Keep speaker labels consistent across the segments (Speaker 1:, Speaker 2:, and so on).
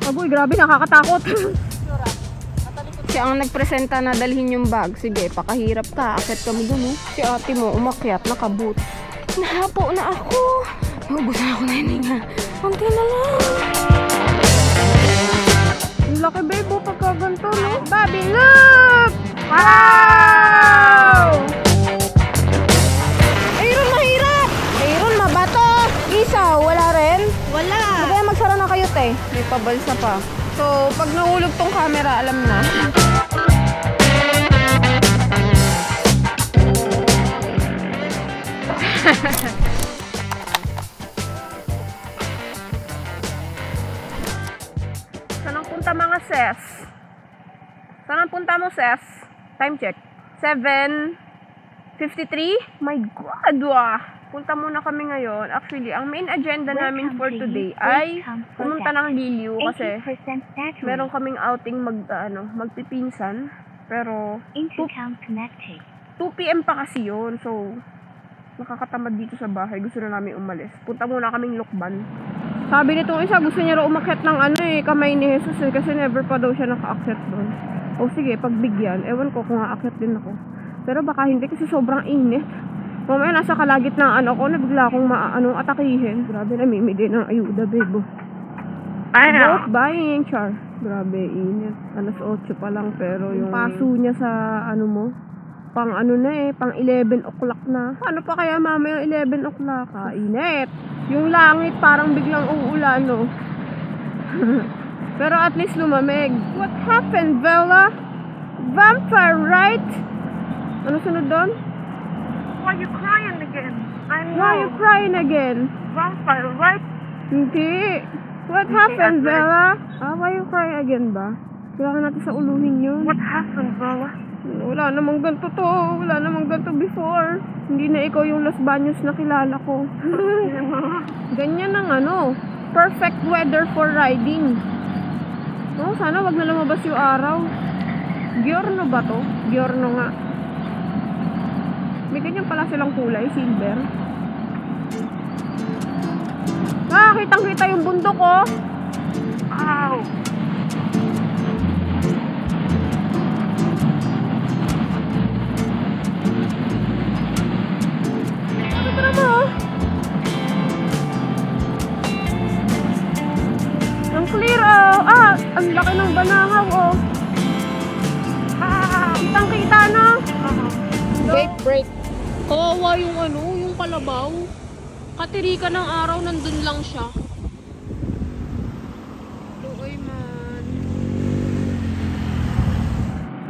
Speaker 1: Aboy, grabe, nakakatakot. Siya ang nagpresenta na dalhin yung bag. Sige, pakahirap ka. Akit kami dun, oh. Si ate mo, umakyat, nakaboot. Nahapo na ako. Naubos na ako na hininga. Kunti na lang. Ang laki, babe, oh, pagkaganto, no? Bobby, look! Wow! Ayron, mahirap! Ayron, mabato! Isaw, wala rin? Wala. Kaya magsara na kayo, te. May pabalsa pa. So, pag nahulog tong camera, alam na. Saan ang punta mga ses? Saan ang punta mo, ses? Time check. 7:53? My God, wah! Punta muna kami ngayon. Actually, ang main agenda namin for today ay pumunta ng Liliw kasi meron kaming outing magpipinsan. Pero 2 PM pa kasi yun. So, nakakatamad dito sa bahay. Gusto na namin umalis. Punta muna kaming Lukban. Sabi nitong isa, gusto niya raw umakyat ng kamay ni Jesus kasi never pa daw siya nakaakyat doon. O sige, pagbigyan. Ewan ko kung aakyat din ako. Pero baka hindi kasi sobrang init. Mamaya nasa kalagitnaan ako, nabigla akong atakihin. Grabe, namimigay ng ayuda, babe. Both buying, char. Grabe, init. Alas 8 pa lang, pero yung paso niya sa pang pang 11 o'clock na. Ano pa kaya mamaya yung 11 o'clock? Init. Yung langit parang biglang uulan, no? Pero at least lumamig. What happened, Bella? Vampire, right? Ano sunod doon?
Speaker 2: Why are you crying again?
Speaker 1: Why are you crying again?
Speaker 2: Vampire, right?
Speaker 1: Hindi. What happened, Bella? Why you crying again ba? Kailangan natin sa uluhin yun.
Speaker 2: What happened, Bella?
Speaker 1: Wala namang ganito to. Wala namang ganito before. Hindi na ikaw yung Los Baños na kilala ko. Ganyan ang perfect weather for riding. Sana wag na lumabas yung araw. Giorno ba to? Giorno nga. May ganyan pala silang kulay, silver. Kitang-kita yung bundok, oh.
Speaker 2: Ow!
Speaker 1: Tara mo, oh. Ang clear, oh. Ang laki ng banahaw, oh. Kitang-kita, no? Break. Kawawa yung yung kalabaw. Katirika ng araw, nandun lang siya. Tuoy man.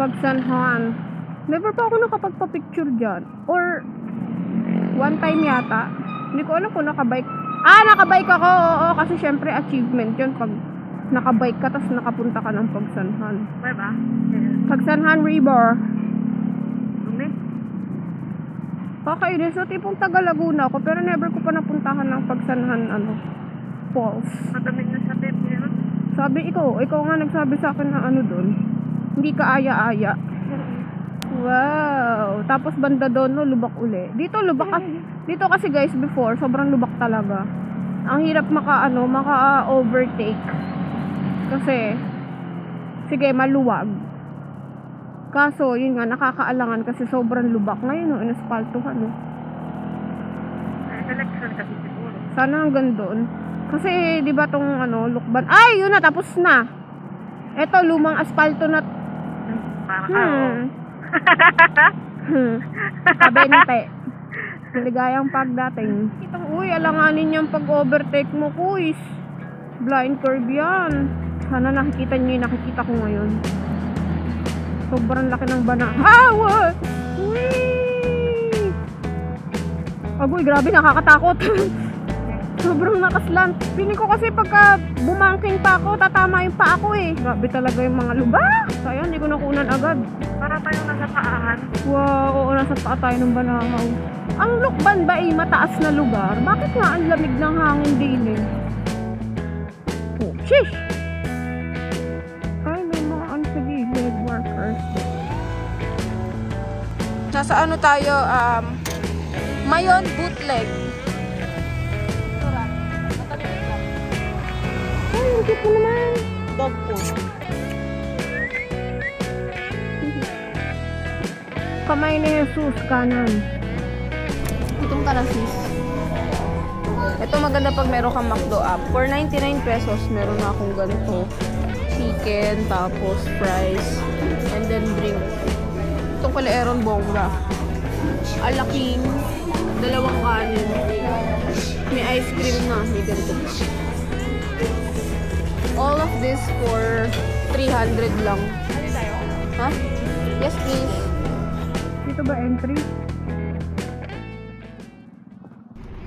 Speaker 1: Pagsanhan. Never pa ako nakapagpa-picture dyan. Or, one time yata. Hindi ko alam kung nakabike. Nakabike ako. Oo, kasi syempre achievement yun. Pag nakabike ka, tapos nakapunta ka ng Pagsanhan.
Speaker 2: Where ba?
Speaker 1: Pagsanhan River.
Speaker 2: Dumi?
Speaker 1: Okay, so tipong taga Laguna ako, pero never ko pa napuntahan ng Pagsanhan falls.
Speaker 2: Matamig na sa baby.
Speaker 1: Sabi ikaw nga nagsabi sa akin na doon. Hindi ka aya-aya. Wow. Tapos banda doon, lubak uli. Dito lubak dito kasi guys before, sobrang lubak talaga. Ang hirap maka-overtake. Kasi sige, maluwag. Kaso, yun nga, nakakaalangan kasi sobrang lubak. Ngayon, inaspaltuhan,
Speaker 2: Election kasi siguro.
Speaker 1: Sana hanggang doon. Kasi, di ba tong, Lukban? Ay, yun na, tapos na. Eto, lumang aspalto na. Kabente. Maligayang pagdating. Uy, alanganin yung pag-overtake mo, kuys. Blind curve yan. Sana nakikita nyo yung nakikita ko ngayon. Sobrang laki ng banahaw. Whee! Agoy, grabe, nakakatakot. Sobrang nakaslant. Piling ko kasi pagka bumangking pa ako, tatama yung pa ako eh. Grabe talaga yung mga lubak. Sayang, hindi ko nakunan agad.
Speaker 2: Para tayong nasa paahan.
Speaker 1: Wow, oo, nasa paa tayo ng banahaw. Ang Lukban ba ay mataas na lugar? Bakit nga ang lamig ng hangin din eh? Oh, shish! Nasa tayo, Mayon bootleg. ang cute mo naman.
Speaker 2: Dog food.
Speaker 1: Kamay ni Jesus, kanan. Itong ka na, sis. Ito maganda pag meron kang McDo app. For 99 pesos, meron na akong ganito. Chicken, tapos fries, and then drink. Itong pala Aaron Bongga. Alaking, dalawang kanin. May ice cream na, may ganito pa. All of this for 300 lang. Ha? Yes, please. Dito ba entry?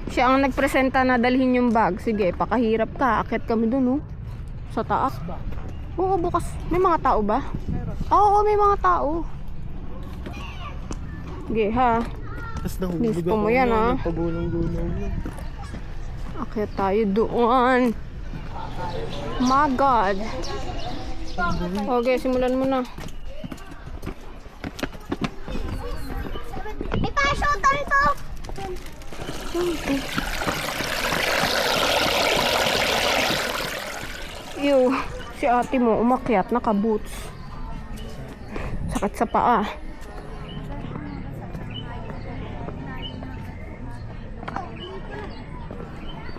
Speaker 1: Siya ang nagpresenta na dalhin yung bag. Sige, pakahirap ka. Akit kami dun, oh. Sa taas. Oo, bukas. May mga tao ba? Oo, may mga tao. Sige, ha. Gusto mo yan, ha. Akit tayo doon. My God. Okay, simulan mo na.
Speaker 3: May pa-shooter ito!
Speaker 1: Ew, si ate mo umakyat, naka-boots. Sakit sa paa.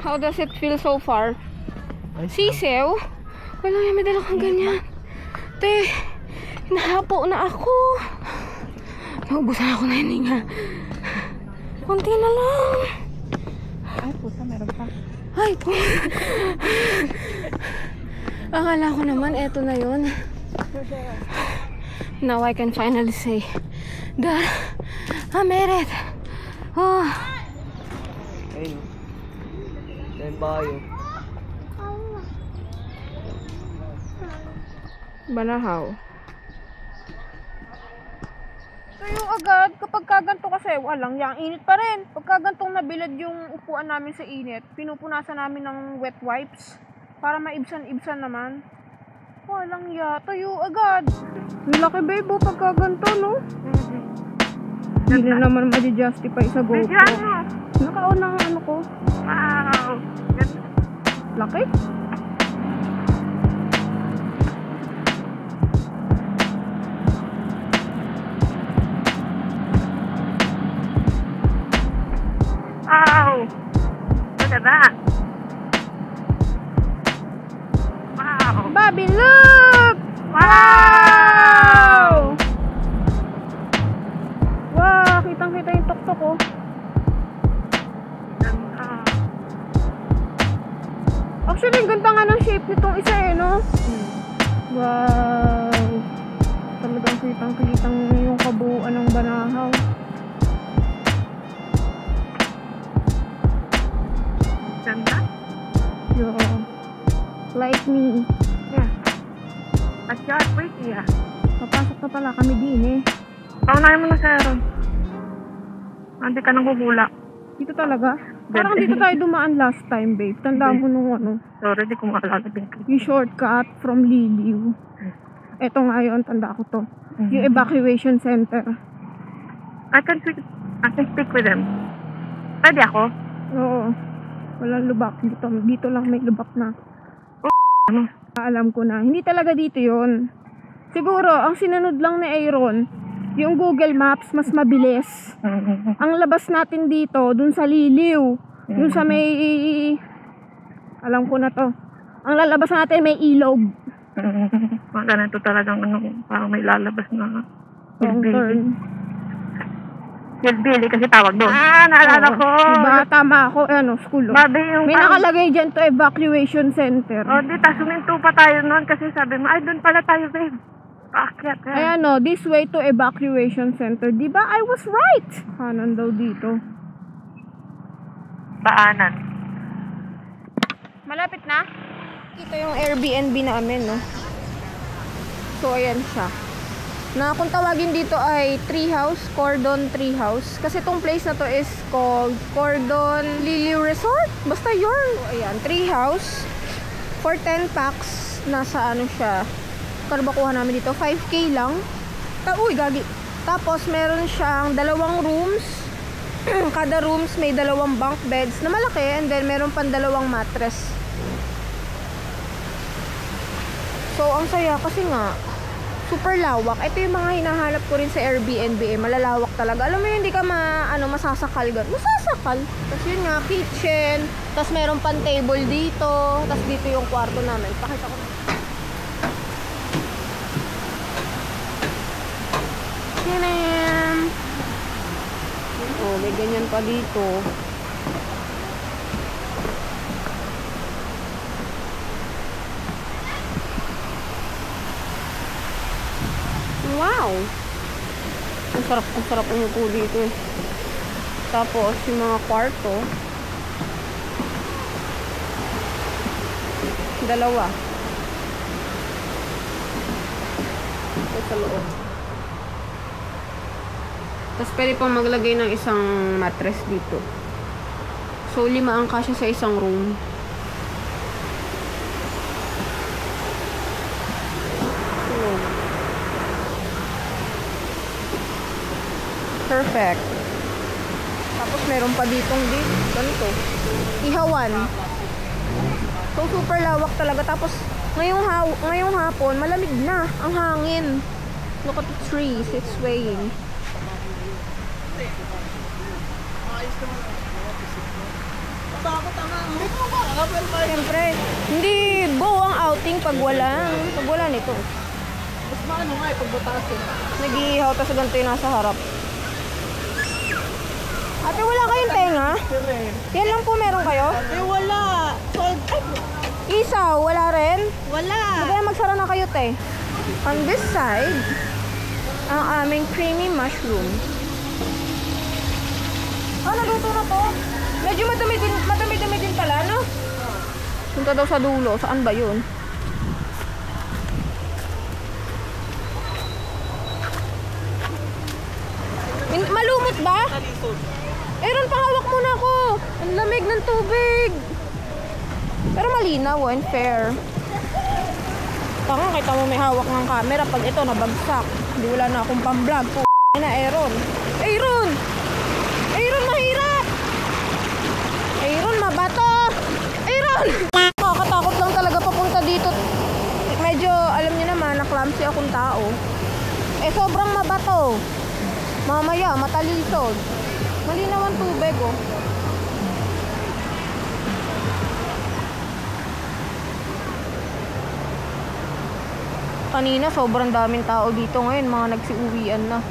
Speaker 1: How does it feel so far? Sisew? Wala yung may dala kang ganyan. Te, hinahapo na ako. Naubusan ako na hininga. Kunti na lang.
Speaker 2: Ay, pusa, meron pa.
Speaker 1: Ay, po. Akala ko naman, eto na yun. Now I can finally say that I made it. Oh.
Speaker 4: Ayun. Ayun bayo.
Speaker 1: Banahaw. Tayo agad, kapag kaganto kasi, walang yang init pa rin. Pagka gantong nabilad yung upuan namin sa init, pinupunasan namin ng wet wipes para maibsan-ibsan naman. Walang ya, tayo agad. Ang laki babe, pagka ganto, no? Hindi na naman ma-justify sa GoPro. Naka-on ang ano ko.
Speaker 2: Wow!
Speaker 1: Laki?
Speaker 2: Wow! Look at that! Wow!
Speaker 1: Bobby, look!
Speaker 2: Wow!
Speaker 1: Wow, kitang-kita yung tuktok ko.
Speaker 2: Ganda.
Speaker 1: Actually, ang ganda nga ng shape nitong isa eh, no? Wow! Talagang kitang-kitang yung kabuuan ng Banahaw.
Speaker 2: Ganda?
Speaker 1: Yeah. Like me.
Speaker 2: Yeah. At you're pretty, ah.
Speaker 1: Papasok na pala kami din eh.
Speaker 2: Paunahin mo na sa Aaron. Hindi ka nang gugula.
Speaker 1: Dito talaga? Parang dito tayo dumaan last time, babe. Tandaan mo nung ano,
Speaker 2: Sorry, di ko maalala din.
Speaker 1: yung shortcut from Liliw. Eto nga yun, tanda ko to. Yung evacuation center.
Speaker 2: I can speak with them. Pwede ako?
Speaker 1: Oo. Walang lubak dito. Dito lang may lubak na.
Speaker 2: Ano?
Speaker 1: Alam ko na. Hindi talaga dito yon. Siguro, ang sinunod lang ni Aaron, yung Google Maps, mas mabilis. Ang labas natin dito, dun sa Liliw. Dun sa may... Alam ko na to. Ang lalabas natin may ilog.
Speaker 2: Mga ganito talagang ano, parang may lalabas na
Speaker 1: Wrong turn.
Speaker 2: Hillbilly kasi tawag doon. Naalala ko.
Speaker 1: Diba? Tama ako. Ano, school.
Speaker 2: Babi yung
Speaker 1: May
Speaker 2: parang-
Speaker 1: nakalagay dyan to evacuation center.
Speaker 2: di tas suminto pa tayo noon kasi sabi mo, ay doon pala tayo, babe. Paakyat eh.
Speaker 1: Ayan o, this way to evacuation center. Diba? I was right. Kanan daw dito.
Speaker 2: Paanan.
Speaker 1: Malapit na? Ito yung Airbnb namin, no? So, ayan siya. Na kung tawagin dito ay Treehouse, Cordon Treehouse. Kasi itong place na to is called Cordon Liliw Resort. Basta yun. So, ayan, Treehouse. For 10 packs, nasa ano siya. Kano ba kuha namin dito? 5K lang. Uy, gagi. Tapos, meron siyang 2 rooms. Kada rooms may 2 bunk beds na malaki. And then, meron pang 2 mattress. So, ang saya kasi nga, super lawak. Ito yung mga hinahanap ko rin sa Airbnb eh. Malalawak talaga. Alam mo yun, hindi ka masasakal. Masasakal. Tapos yun nga, kitchen. Tapos meron pang table dito. Tapos dito yung kwarto namin. Pakita ko. Tinam! Oh, may ganyan pa dito. Wow! Ang sarap umupo dito eh. Tapos, yung mga kwarto. Dalawa. Ito sa loob. Tapos, pwede pang maglagay ng isang mattress dito. So, 5 ang kasya sa isang room. Perfect. Tapos meron pa ditong ganito. Ihawan. So super lawak talaga. Tapos ngayong hapon malamig na ang hangin. Look at the trees, it's swaying. Siyempre, hindi go ang outing pag wala nito.
Speaker 4: Mas maano nga pag batasin.
Speaker 1: Nag-iihaw tapos ganito yung nasa harap. Ate, wala kayong tenga? Yan lang po meron kayo?
Speaker 2: Eh, wala. Sold.
Speaker 1: Isaw, wala rin?
Speaker 2: Wala.
Speaker 1: Kaya magsara na kayo, te. On this side, ang aming creamy mushroom. Naluto na to. Medyo madami din pala, no? Punta daw sa dulo. Saan ba yun? Malumot ba? Aaron, pahawak muna ako. Ang lamig ng tubig. Pero malinaw, and fair. Tanga, kita mo may hawak ng camera. Pag ito, nabagsak. Hindi wala na akong pang-vlog. Na, Aaron. Aaron, mahirap. Aaron, mabato. Aaron! Nakakatakot lang talaga papunta dito. Medyo, alam niyo naman, na-clumsy akong tao. Sobrang mabato. Mamaya, matalisod. Malinaw ang tubig, oh. Kanina, sobrang daming tao dito. Ngayon, mga nagsiuwian na.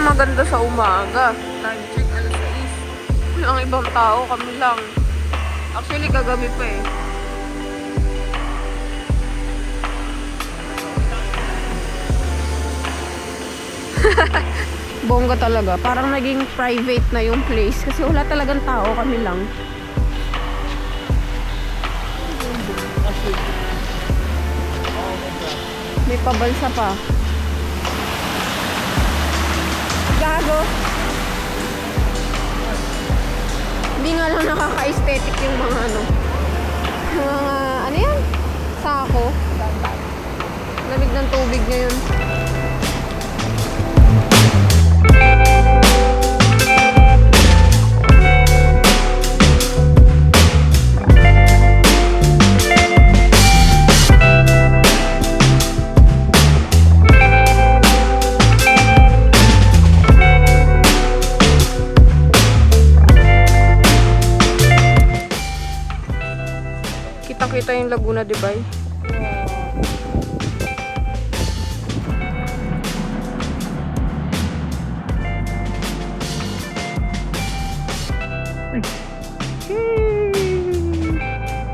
Speaker 1: Maganda sa umaga. Time check, alas 6. Ang ibang tao, kami lang. Actually, kagabi pa eh. Bongga talaga. Parang naging private na yung place. Kasi wala talagang tao, kami lang. May pabalsa pa. Gago. Hindi nga lang nakaka-aesthetic yung mga ano yan? Sako. Lamig ng tubig ngayon. Kita yung Laguna, di ba?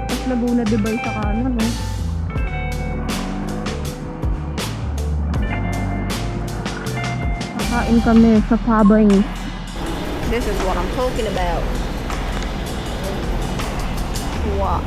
Speaker 1: Tapos Laguna, di ba? Sa kanan, no? Kakain kami sa Pabay. This is what I'm talking about. Wow.